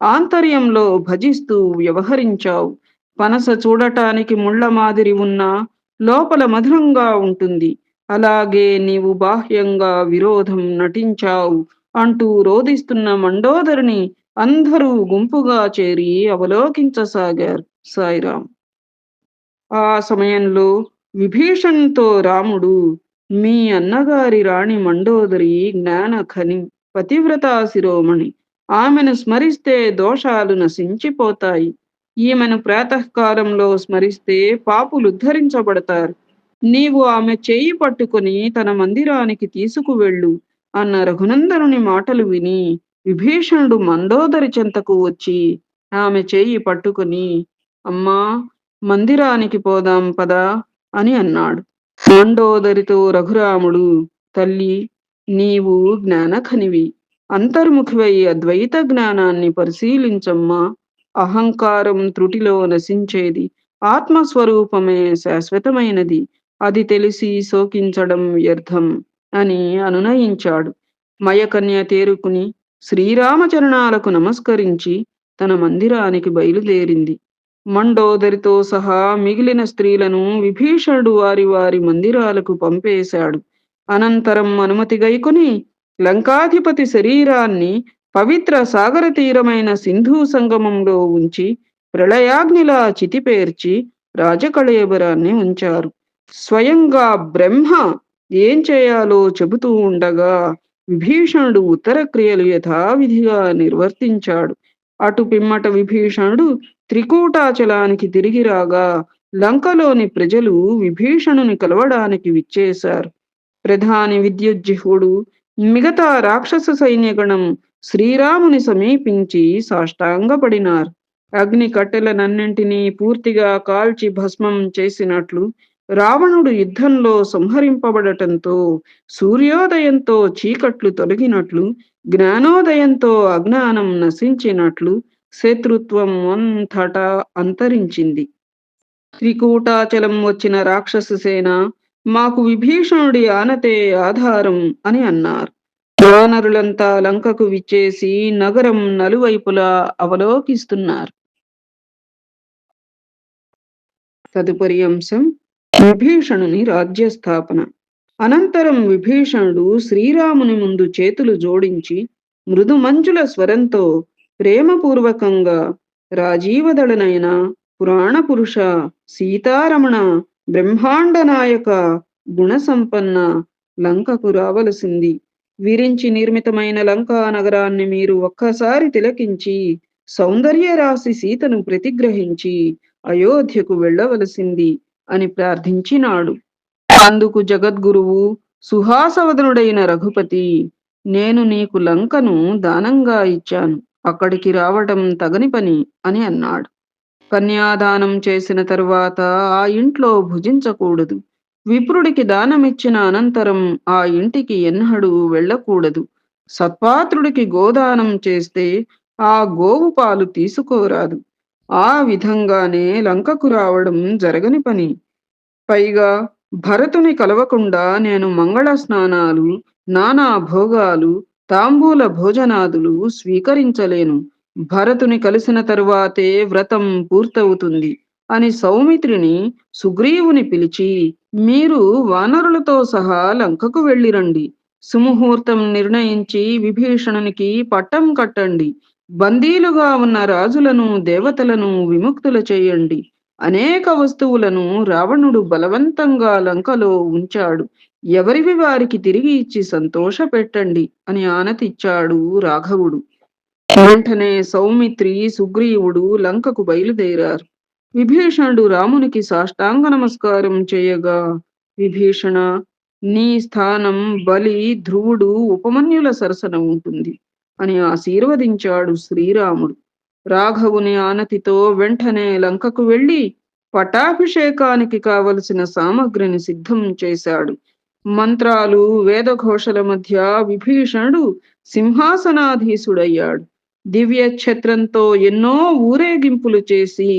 ఆంతర్యంలో భజిస్తూ వ్యవహరించావు. పనస చూడటానికి ముళ్ళ మాదిరి ఉన్నా లోపల మధురంగా ఉంటుంది. అలాగే నీవు బాహ్యంగా విరోధం నటించావు అంటూ రోదిస్తున్న మండోదరిని అందరూ గుంపుగా చేరి అవలోకించసాగారు. సాయిరాం. ఆ సమయంలో విభీషణునితో రాముడు, మీ అన్నగారి రాణి మండోదరి జ్ఞానఖని, పతివ్రతా శిరోమణి. ఆమెను స్మరిస్తే దోషాలు నశించిపోతాయి. ఈమెను ప్రాతకాలంలో స్మరిస్తే పాపులుద్ధరించబడతారు. నీవు ఆమె చేయి పట్టుకుని తన మందిరానికి తీసుకువెళ్ళు అన్న రఘునందనుని మాటలు విని విభీషణుడు మండోదరి చెంతకు వచ్చి ఆమె చేయి పట్టుకుని, అమ్మా, మందిరానికి పోదాం పదా అని అన్నాడు. మండోదరితో రఘురాముడు, తల్లి, నీవు జ్ఞానఖనివి, అంతర్ముఖివై అద్వైత జ్ఞానాన్ని పరిశీలించమ్మా. అహంకారం త్రుటిలో నశించేది, ఆత్మస్వరూపమే శాశ్వతమైనది, అది తెలిసి శోకించడం వ్యర్థం అని అనునయించాడు. మయకన్య తేరుకుని శ్రీరామచరణాలకు నమస్కరించి తన మందిరానికి బయలుదేరింది. మండోదరితో సహా మిగిలిన స్త్రీలను విభీషణుడు వారి వారి మందిరాలకు పంపేశాడు. అనంతరం అనుమతి గైకొని లంకాధిపతి శరీరాన్ని పవిత్ర సాగర తీరమైన సింధు సంగమంలో ఉంచి ప్రళయాగ్నిలా చితిపేర్చి రాజకళేబరాన్ని ఉంచారు. స్వయంగా బ్రహ్మ ఏం చేయాలో చెబుతూ ఉండగా విభీషణుడు ఉత్తర క్రియలు యథావిధిగా నిర్వర్తించాడు. అటు పిమ్మట విభీషణుడు త్రికూటాచలానికి తిరిగి రాగా లంకలోని ప్రజలు విభీషణుని కలవడానికి విచ్చేశారు. ప్రధాని విద్యుజ్జిహ్వుడు మిగతా రాక్షస సైన్యగణం శ్రీరాముని సమీపించి సాష్టాంగపడినారు. అగ్ని కట్టెలనన్నింటినీ పూర్తిగా కాల్చి భస్మం చేసినట్లు రావణుడు యుద్ధంలో సంహరింపబడటంతో సూర్యోదయంతో చీకట్లు తొలగినట్లు, జ్ఞానోదయంతో అజ్ఞానం నశించినట్లు శత్రుత్వం అంతటా అంతరించింది. త్రికూటాచలం వచ్చిన రాక్షస సేన మాకు విభీషణుడి ఆనతే ఆధారం అని అన్నారు. వానరులంతా లంకకు విచ్చేసి నగరం నలువైపులా అవలోకిస్తున్నారు. తదుపరి అంశం విభీషణుని రాజ్యస్థాపన. అనంతరం విభీషణుడు శ్రీరాముని ముందు చేతులు జోడించి మృదుమంజుల స్వరంతో ప్రేమపూర్వకంగా, రాజీవదళనైన, పురాణ పురుష, సీతారమణ, బ్రహ్మాండ నాయక, గుణసంపన్న, లంకకు రావలసింది. విరించి నిర్మితమైన లంకా నగరాన్ని మీరు ఒక్కసారి తిలకించి సౌందర్య రాశి సీతను ప్రతిగ్రహించి అయోధ్యకు వెళ్ళవలసింది అని ప్రార్థించినాడు. అందుకు జగద్గురువు సుహాసవదనుడైన రఘుపతి, నేను నీకు లంకను దానంగా ఇచ్చాను, అక్కడికి రావటం తగని పని అని అన్నాడు. కన్యాదానం చేసిన తరువాత ఆ ఇంట్లో భుజించకూడదు. విప్రుడికి దానమిచ్చిన అనంతరం ఆ ఇంటికి ఎన్నడూ వెళ్ళకూడదు. సత్పాత్రుడికి గోదానం చేస్తే ఆ గోవు పాలు తీసుకోరాదు. ఆ విధంగానే లంకకు రావడం జరగని పని. పైగా భరతుని కలవకుండా నేను మంగళ స్నానాలు, నానా భోగాలు, తాంబూల భోజనాదులు స్వీకరించలేను. భరతుని కలిసిన తరువాతే వ్రతం పూర్తవుతుంది అని సౌమిత్రిని, సుగ్రీవుని పిలిచి, మీరు వానరులతో సహా లంకకు వెళ్ళిరండి. సుముహూర్తం నిర్ణయించి విభీషణునికి పట్టం కట్టండి. బందీలుగా ఉన్న రాజులను, దేవతలను విముక్తుల చేయండి. అనేక వస్తువులను రావణుడు బలవంతంగా లంకలో ఉంచాడు. ఎవరివి వారికి తిరిగి ఇచ్చి సంతోషపెట్టండి అని ఆనతిచ్చాడు రాఘవుడు. వెంటనే సౌమిత్రి, సుగ్రీవుడు లంకకు బయలుదేరారు. విభీషణుడు రామునికి సాష్టాంగ నమస్కారం చేయగా, విభీషణ, నీ స్థానం బలి, ధ్రువుడు, ఉపమన్యుల సరసన ఉంటుంది అని ఆశీర్వదించాడు శ్రీరాముడు. రాఘవుని ఆనతితో వెంటనే లంకకు వెళ్ళి పట్టాభిషేకానికి కావలసిన సామగ్రిని సిద్ధం చేశాడు. మంత్రాలు, వేదఘోషల మధ్య విభీషణుడు సింహాసనాధీసుడయ్యాడు. దివ్య ఛత్రంతో ఎన్నో ఊరేగింపులు చేసి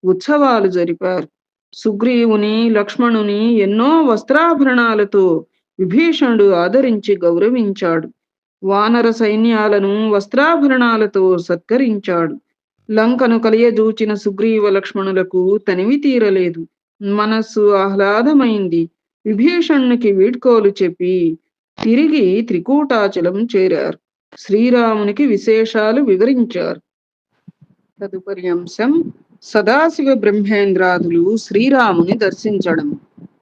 ఉత్సవాలు జరిపారు. సుగ్రీవుని, లక్ష్మణుని ఎన్నో వస్త్రాభరణాలతో విభీషణుడు ఆదరించి గౌరవించాడు. వానర సైన్యాలను వస్త్రాభరణాలతో సత్కరించాడు. లంకను కలియజూచిన సుగ్రీవ లక్ష్మణులకు తనివి తీరలేదు. మనస్సు ఆహ్లాదమైంది. విభీషణునికి వీడ్కోలు చెప్పి తిరిగి త్రికూటాచలం చేరారు. శ్రీరామునికి విశేషాలు వివరించారు. తదుపరి అంశం సదాశివ బ్రహ్మేంద్రాదులు శ్రీరాముని దర్శించడం.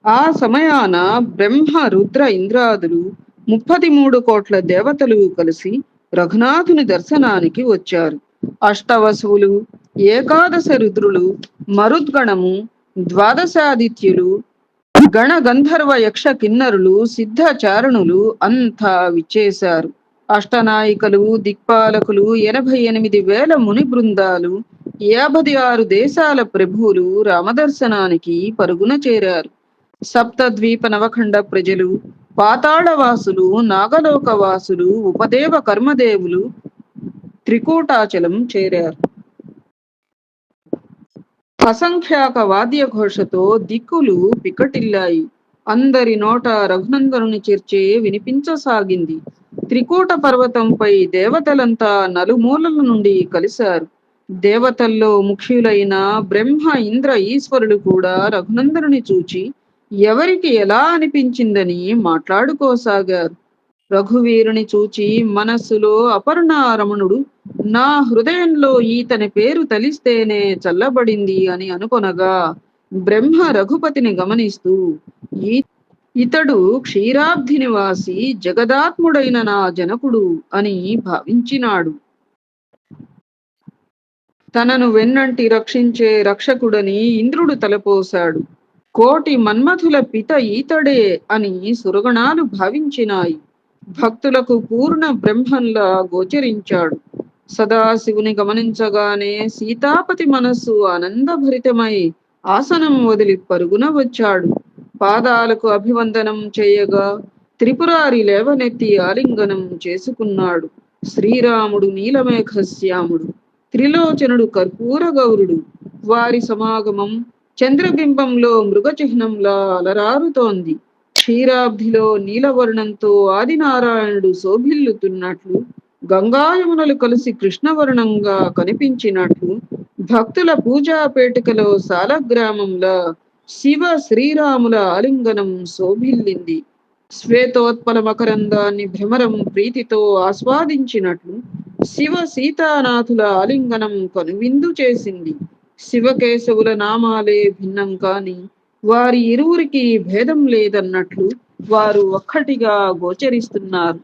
ఆ సమయాన బ్రహ్మ రుద్ర ఇంద్రాదులు 33 కోట్ల దేవతలు కలిసి రఘునాథుని దర్శనానికి వచ్చారు. అష్టవసువులు, ఏకాదశ రుద్రులు, మరుద్గణము, ద్వాదశాదిత్యులు, గణ గంధర్వ యక్ష కిన్నరులు, సిద్ధచారణులు అంతా విచ్చేశారు. అష్టనాయికలు, దిక్పాలకులు, 88,000 ముని బృందాలు, 56 దేశాల ప్రభువులు రామదర్శనానికి పరుగున చేరారు. సప్తద్వీప నవఖండ ప్రజలు, పాతాళవాసులు, నాగలోకవాసులు, ఉపదేవ కర్మదేవులు త్రికూటాచలం చేరారు. అసంఖ్యాక వాద్య ఘోషతో దిక్కులు పికటిల్లాయి. అందరి నోట రఘునందనుని చర్చే వినిపించసాగింది. త్రికూట పర్వతంపై దేవతలంతా నలుమూలల నుండి కలిశారు. దేవతల్లో ముఖ్యులైన బ్రహ్మ, ఇంద్ర, ఈశ్వరులు కూడా రఘునందనుని చూచి ఎవరికి ఎలా అనిపించిందని మాట్లాడుకోసాగారు. రఘువీరుని చూచి మనస్సులో అపర్ణారమణుడు నా హృదయంలో ఈతని పేరు తలిస్తేనే చల్లబడింది అని అనుకొనగా, బ్రహ్మ రఘుపతిని గమనిస్తూ ఇతడు క్షీరాబ్ధి నివాసి జగదాత్ముడైన నా జనకుడు అని భావించినాడు. తనను వెన్నంటి రక్షించే రక్షకుడని ఇంద్రుడు తలపోశాడు. కోటి మన్మథుల పిత ఈతడే అని సురగణాలు భావించినాయి. భక్తులకు పూర్ణ బ్రహ్మంలా గోచరించాడు. సదాశివుని గమనించగానే సీతాపతి మనస్సు ఆనందభరితమై ఆసనం వదిలి పరుగున వచ్చాడు. పాదాలకు అభివందనం చేయగా త్రిపురారి లేవనెత్తి ఆలింగనం చేసుకున్నాడు. శ్రీరాముడు నీలమేఘశ్యాముడు, త్రిలోచనుడు కర్పూర గౌరుడు. వారి సమాగమం చంద్రబింబంలో మృగచిహ్నంలా అలరారుతోంది. క్షీరాబ్ధిలో నీలవర్ణంతో ఆదినారాయణుడు శోభిల్లుతున్నట్లు, గంగాయమునలు కలిసి కృష్ణవర్ణంగా కనిపించినట్లు, భక్తుల పూజాపేటికలో సాలగ్రామంలా శివ శ్రీరాముల ఆలింగనం శోభిల్లింది. శ్వేతోత్పల మకరందాన్ని భ్రమరం ప్రీతితో ఆస్వాదించినట్లు శివ సీతానాథుల ఆలింగనం కనువిందు చేసింది. శివకేశవుల నామాలే భిన్నం కాని వారి ఇరువురికి భేదం లేదన్నట్లు వారు ఒక్కటిగా గోచరిస్తున్నారు.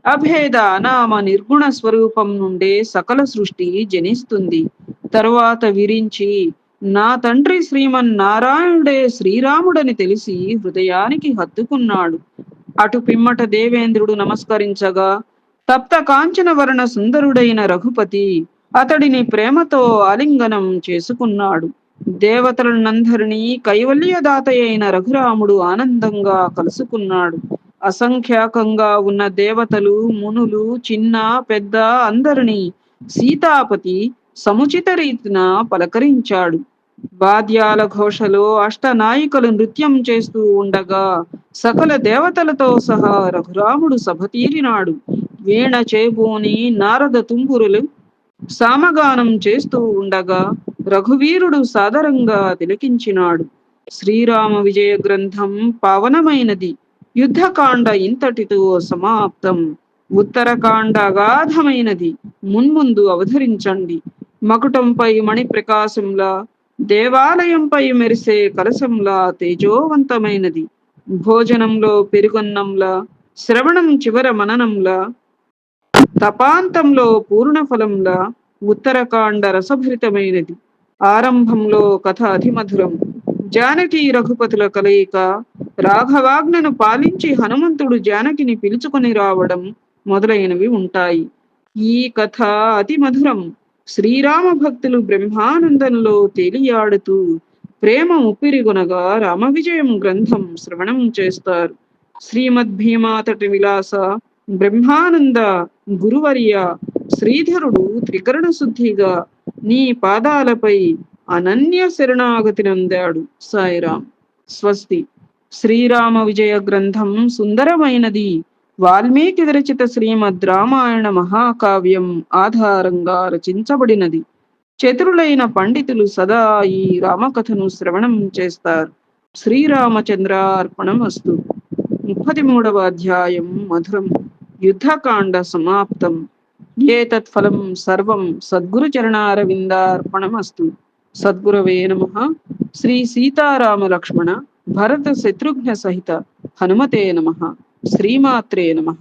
అభేద అనామ నిర్గుణ స్వరూపం నుండే సకల సృష్టి జనిస్తుంది. తరువాత విరించి నా తండ్రి శ్రీమన్నారాయణుడే శ్రీరాముడని తెలిసి హృదయానికి హత్తుకున్నాడు. అటు పిమ్మట దేవేంద్రుడు నమస్కరించగా తప్త కాంచన వర్ణ సుందరుడైన రఘుపతి అతడిని ప్రేమతో ఆలింగనం చేసుకున్నాడు. దేవతలనందరినీ కైవల్యదాతయైన రఘురాముడు ఆనందంగా కలుసుకున్నాడు. అసంఖ్యాకంగా ఉన్న దేవతలు, మునులు, చిన్న పెద్ద అందరినీ సీతాపతి సముచిత రీతిన పలకరించాడు. వాద్యాల ఘోషలో అష్టనాయికలు నృత్యం చేస్తూ ఉండగా సకల దేవతలతో సహా రఘురాముడు సభ తీరినాడు. వీణ చేబూని నారద తుంబురులు సామగానం చేస్తూ ఉండగా రఘువీరుడు సాదరంగా తిలకించినాడు. శ్రీరామ విజయ గ్రంథం పావనమైనది. యుద్ధకాండ ఇంతటితో సమాప్తం. ఉత్తరకాండ అగాధమైనది. మున్ముందు అవధరించండి. మకుటంపై మణి ప్రకాశంలా, దేవాలయంపై మెరిసే కలశంలా తేజోవంతమైనది. భోజనంలో పెరుగన్నంలా, శ్రవణం చివర మననంలా, తపాంతంలో పూర్ణఫలంలా ఉత్తరకాండ రసభరితమైనది. ఆరంభంలో కథ అధిమధురం. జానకి రఘుపతుల కలయిక, రాఘవాజ్ఞను పాలించి హనుమంతుడు జానకిని పిలుచుకొని రావడం మొదలైనవి ఉంటాయి. ఈ కథ అతి మధురం. శ్రీరామ భక్తులు బ్రహ్మానందంలో తేలియాడుతూ ప్రేమ ఉప్పిరిగొనగా రామ విజయం గ్రంథం శ్రవణం చేస్తారు. శ్రీమద్భీమాతటి విలాస బ్రహ్మానంద గురువర్య శ్రీధరుడు త్రికరణ శుద్ధిగా నీ పాదాలపై అనన్య శరణాగతి నందాడు. సాయిరాం. స్వస్తి. శ్రీరామ విజయ గ్రంథం సుందరమైనది. వాల్మీకి విరచిత శ్రీమద్ రామాయణ మహాకావ్యం ఆధారంగా రచించబడినది. చతురులైన పండితులు సదా ఈ రామకథను శ్రవణం చేస్తారు. శ్రీరామచంద్రార్పణం అస్తు. 33వ అధ్యాయం మధురం. యుద్ధకాండ సమాప్తం. ఏతత్ఫలం సర్వం సద్గురు చరణారవిందార్పణం అస్తు. సద్గురవే నమః. శ్రీ సీతారామ లక్ష్మణ భరత శత్రుఘ్న సహిత హనుమతే నమః. శ్రీమాత్రే నమః.